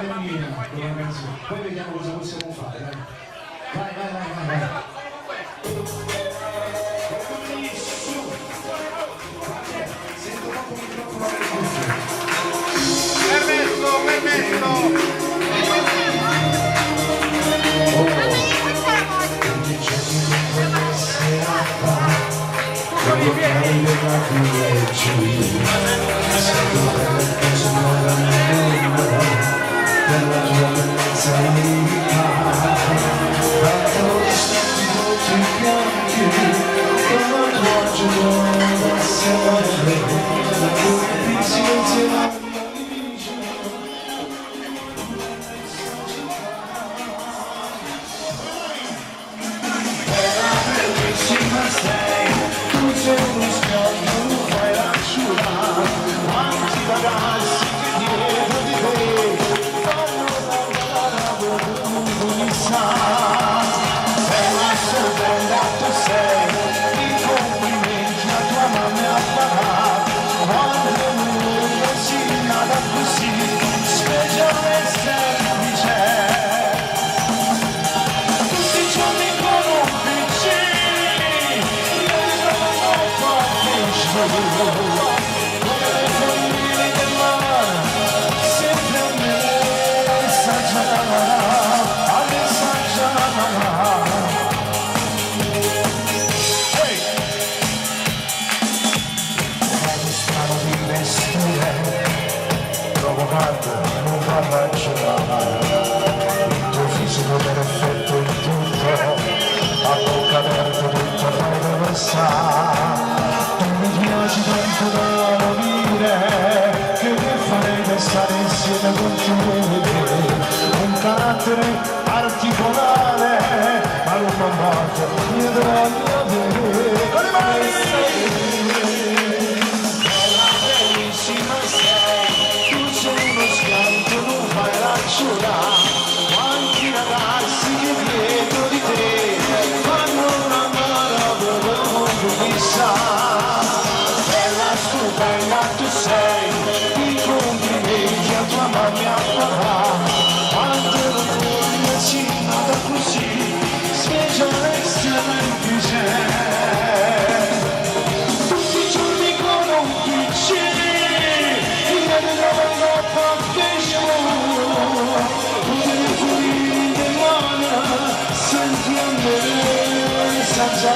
Bellissima con la canzone, poi vediamo cosa possiamo fare, dai. Vai. Sento troppo microfono alle cuffie. Permesso! Un carattere particolare, ma non morto, io voglio vedere con le mani. Bellissima sei, tu sei uno schianto, non fai la ciura. Quanti ragazzi che dietro di te fanno una manovra del mondo chissà. Bella stupenda tu sei, i complimenti a tua mamma e a papà. Quando non vuoi si nata così, speciale e semplice. Tutti i giorni con un PC, fino ad una Facebook, tutti fuori del mare, senti a me, senza